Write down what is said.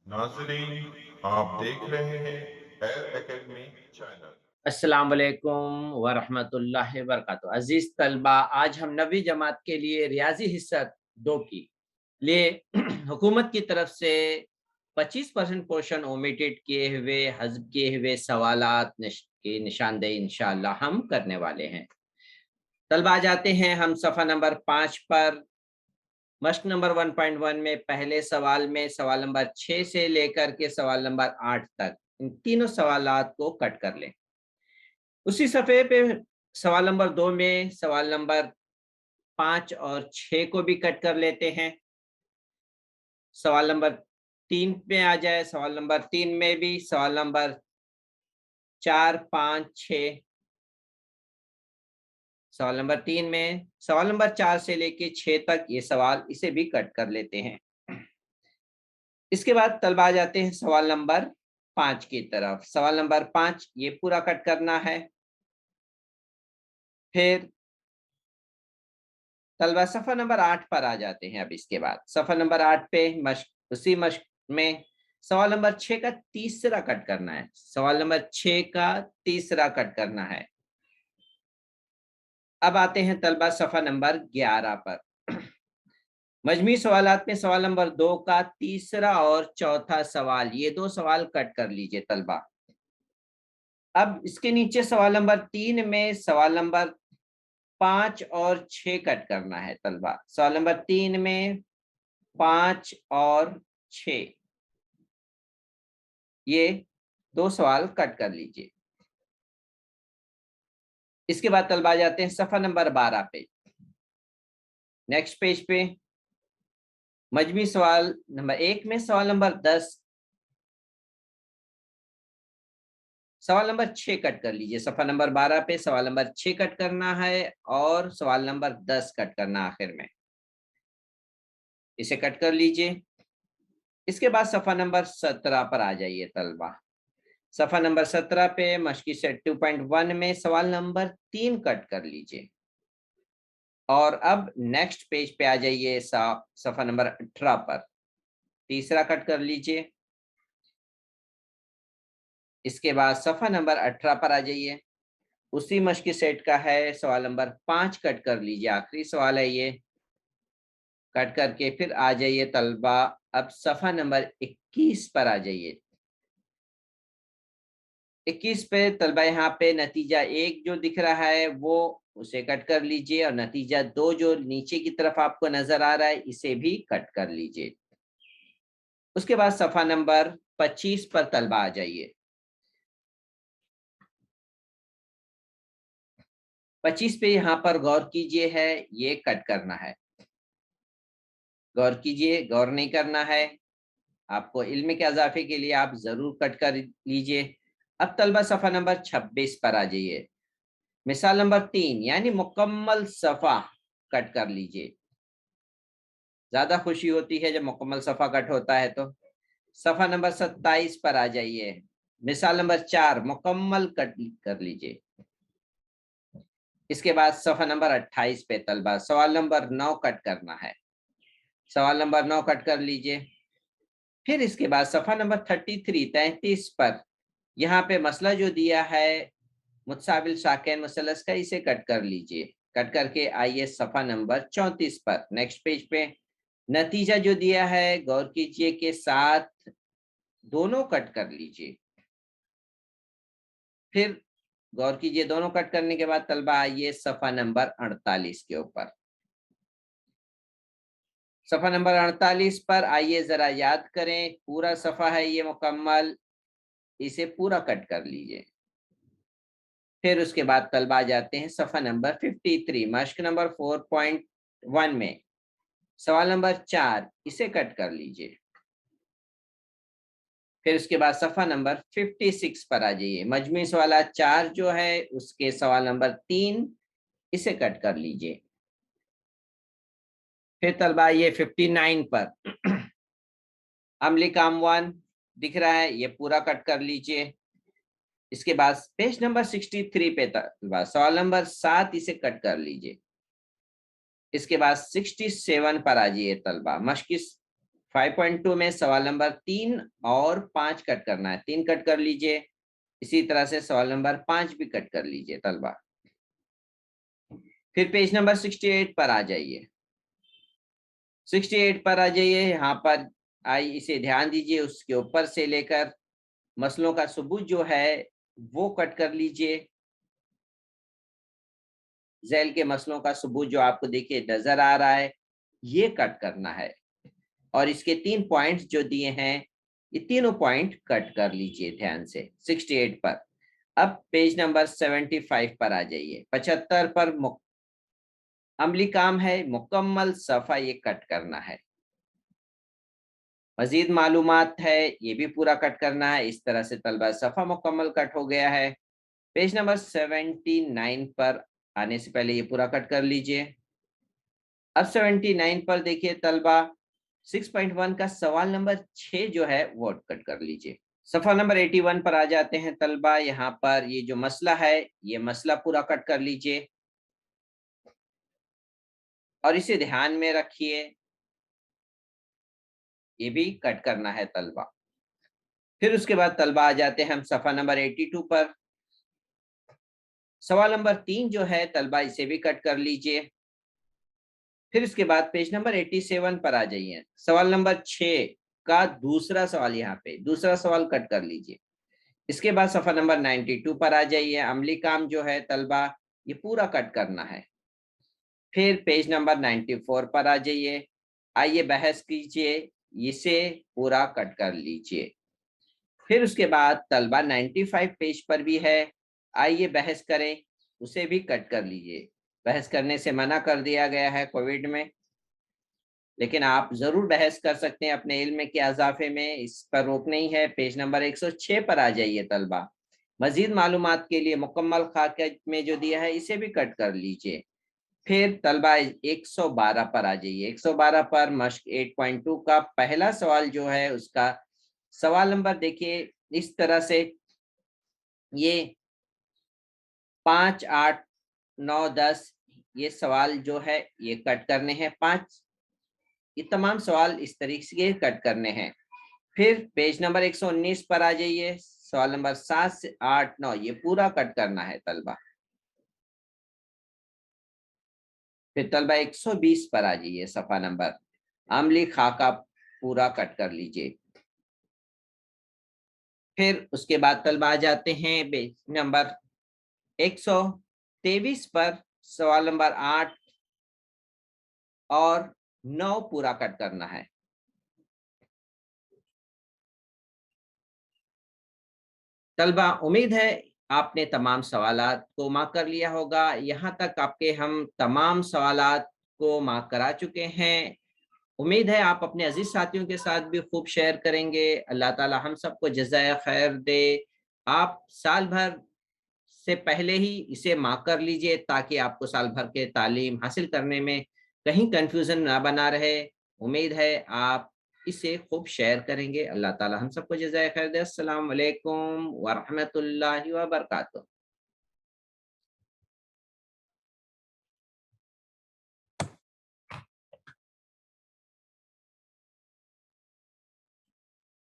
नाजरीन, आप देख रहे हैं एयर एकेडमी चैनल। अस्सलाम वालेकुम वरहमतुल्लाहि वबरकातुहू। अजीज तलबा, आज हम 9वीं जमात के लिए रियाजी हिस्सा 2 की लिए हुकूमत की तरफ से 25% पोर्शन ओमिटेड किए हुए हज़फ किए हुए सवालात की निशानदेही इंशाअल्लाह हम करने वाले हैं। तलबा जाते हैं हम सफ़ा नंबर 5 पर। मश्क नंबर 1.1 में पहले सवाल में सवाल नंबर 6 से लेकर के सवाल नंबर 8 तक इन तीनों सवालात को कट कर लें। उसी सफ़े पे सवाल नंबर 2 में सवाल नंबर 5 और 6 को भी कट कर लेते हैं। सवाल नंबर 3 में आ जाए, सवाल नंबर 3 में भी सवाल नंबर 4, 5, 6। सवाल नंबर 3 में सवाल नंबर 4 से लेके 6 तक ये सवाल, इसे भी कट कर लेते हैं। इसके बाद तलबा आ जाते हैं सवाल नंबर 5 की तरफ। सवाल नंबर 5 ये पूरा कट करना है। फिर तलबा सफ़ा नंबर 8 पर आ जाते हैं। अब इसके बाद सफ़ा नंबर 8 पे उसी मश्क में सवाल नंबर 6 का तीसरा कट करना है। सवाल नंबर 6 का तीसरा कट करना है। अब आते हैं तलबा सफ़ा नंबर 11 पर। मजमूई सवालात में सवाल नंबर 2 का तीसरा और चौथा सवाल, ये 2 सवाल कट कर लीजिए तलबा। अब इसके नीचे सवाल नंबर 3 में सवाल नंबर 5 और 6 कट करना है तलबा। सवाल नंबर 3 में 5 और 6, ये 2 सवाल कट कर लीजिए। इसके बाद तलबा जाते हैं सफ़ा नंबर 12 पे। नेक्स्ट पेज पे मजमूई सवाल नंबर 1 में सवाल नंबर 10, सवाल नंबर 6 कट कर लीजिए। सफ़ा नंबर 12 पे सवाल नंबर 6 कट करना है और सवाल नंबर 10 कट करना आखिर में, इसे कट कर लीजिए। इसके बाद सफ़ा नंबर 17 पर आ जाइए तलबा। सफ़ा नंबर 17 पे मश्की सेट 2.1 में सवाल नंबर 3 कट कर लीजिए और अब नेक्स्ट पेज पे आ जाइए सफ़ा नंबर 18 पर, तीसरा कट कर लीजिए। इसके बाद सफ़ा नंबर 18 पर आ जाइए, उसी मश्की सेट का है, सवाल नंबर 5 कट कर लीजिए, आखिरी सवाल है ये। कट करके फिर आ जाइए तलबा, अब सफ़ा नंबर 21 पर आ जाइए। 21 पे तलबा यहाँ पे नतीजा 1 जो दिख रहा है वो, उसे कट कर लीजिए और नतीजा 2 जो नीचे की तरफ आपको नजर आ रहा है, इसे भी कट कर लीजिए। उसके बाद सफ़ा नंबर 25 पर तलबा आ जाइए। 25 पे यहाँ पर गौर कीजिए, है ये कट करना है। गौर कीजिए, गौर नहीं करना है, आपको इल्म के इजाफे के लिए आप जरूर कट कर लीजिए। अब तलबा सफ़ा नंबर 26 पर आ जाइए। मिसाल नंबर 3 यानी मुकम्मल सफ़ा कट कर लीजिए। ज्यादा खुशी होती है जब मुकम्मल सफ़ा कट होता है। तो सफ़ा नंबर 27 पर आ जाइए। मिसाल नंबर 4 मुकम्मल कट कर लीजिए। इसके बाद सफ़ा नंबर 28 पे तलबा सवाल नंबर 9 कट करना है। सवाल नंबर 9 कट कर लीजिए। फिर इसके बाद सफ़ा नंबर 33 पर यहाँ पे मसला जो दिया है मुतसाविल साकिन मुसलस का, इसे कट कर लीजिए। कट करके आइए सफ़ा नंबर 34 पर, नेक्स्ट पेज पे नतीजा जो दिया है गौर कीजिए के साथ दोनों कट कर लीजिए। फिर गौर कीजिए, दोनों कट करने के बाद तलबा आइए सफ़ा नंबर 48 के ऊपर। सफ़ा नंबर 48 पर आइए जरा याद करें, पूरा सफ़ा है ये मुकम्मल, इसे पूरा कट कर लीजिए। फिर उसके बाद तलबा आ जाते हैं सफ़ा नंबर 53, मश्क नंबर 4.1 में सवाल नंबर 4, इसे कट कर लीजिए। फिर उसके बाद सफ़ा नंबर 56 पर आ जाइए। मजमूई सवाल 4 जो है उसके सवाल नंबर 3, इसे कट कर लीजिए। फिर तलबा ये 59 पर अमली काम 1 दिख रहा है, ये पूरा कट कर लीजिए। इसके बाद पेज नंबर 63 पे तलबा सवाल नंबर 7, इसे कट कर लीजिए। इसके बाद 67 पर आ जाइए तलबा, मश्की 5.2 में सवाल नंबर 3 और 5 कट करना है, 3 कट कर लीजिए। इसी तरह से सवाल नंबर 5 भी कट कर लीजिए तलबा। फिर पेज नंबर 68 पर आ जाइए। 68 पर आ जाइए। यहाँ पर इसे ध्यान दीजिए, उसके ऊपर से लेकर मसलों का सबूत जो है वो कट कर लीजिए। झैल के मसलों का सबूत जो आपको देखिए नजर आ रहा है, ये कट करना है। और इसके 3 पॉइंट्स जो दिए हैं, ये तीनों पॉइंट कट कर लीजिए ध्यान से 68 पर। अब पेज नंबर 75 पर आ जाइए। 75 पर अमली काम है, मुकम्मल सफा ये कट करना है। मजीद मालूमात है, ये भी पूरा कट करना है। इस तरह से तलबा सफा मुकम्मल कट हो गया है। पेज नंबर 79 पर आने से पहले ये पूरा कट कर लीजिए। अब 79 पर देखिए तलबा 6.1 का सवाल नंबर 6 जो है वो कट कर लीजिए। सफा नंबर 81 पर आ जाते हैं तलबा। यहाँ पर ये जो मसला है, ये मसला पूरा कट कर लीजिए और इसे ध्यान में रखिए, ये भी कट करना है तलबा। फिर उसके बाद तलबा आ जाते हैं हम सफा नंबर 82 पर। सवाल नंबर 3 जो है तलबा, इसे भी कट कर लीजिए। फिर इसके बाद पेज नंबर 87 पर आ जाइए। सवाल नंबर 6 का दूसरा सवाल, यहाँ पे दूसरा सवाल कट कर लीजिए। इसके बाद सफा नंबर 92 पर आ जाइए। अमली काम जो है तलबा, ये पूरा कट करना है। फिर पेज नंबर 94 पर आ जाइए। आइए बहस कीजिए, इसे पूरा कट कर लीजिए। फिर उसके बाद तलबा 95 पेज पर भी है, आइए बहस करें, उसे भी कट कर लीजिए। बहस करने से मना कर दिया गया है कोविड में, लेकिन आप जरूर बहस कर सकते हैं अपने इल्म के इजाफे में, इस पर रोक नहीं है। पेज नंबर 106 पर आ जाइए तलबा। मजीद मालूमात के लिए मुकम्मल खाका में जो दिया है, इसे भी कट कर लीजिए। फिर तलबा 112 पर आ जाइए। 112 पर मश्क 8.2 का पहला सवाल जो है, उसका सवाल नंबर देखिए इस तरह से, ये 5, 8, 9, 10 ये सवाल जो है ये कट करने हैं। 5 ये तमाम सवाल इस तरीके से कट करने हैं। फिर पेज नंबर 119 पर आ जाइए। सवाल नंबर 7 से 8, 9 ये पूरा कट करना है तलबा। फिर तलबा 120 पर आ जाइए। सफा नंबर अमली खाका पूरा कट कर लीजिए। फिर उसके बाद तलबा आ जाते हैं पेज नंबर 123 पर। सवाल नंबर 8 और 9 पूरा कट करना है। तलबा उम्मीद है आपने तमाम सवालात को मार्क कर लिया होगा। यहाँ तक आपके हम तमाम सवालात को मार्क करा चुके हैं। उम्मीद है आप अपने अजीज साथियों के साथ भी खूब शेयर करेंगे। अल्लाह ताला हम सबको जज़ाए खैर दे। आप साल भर से पहले ही इसे मार्क कर लीजिए, ताकि आपको साल भर के तालीम हासिल करने में कहीं कंफ्यूजन ना बना रहे। उम्मीद है आप इसे खूब शेयर करेंगे। अल्लाह ताला हम सबको जज़ाए खैर दे। अस्सलाम वालेकुम व रहमतुल्लाहि व बरकातुहू।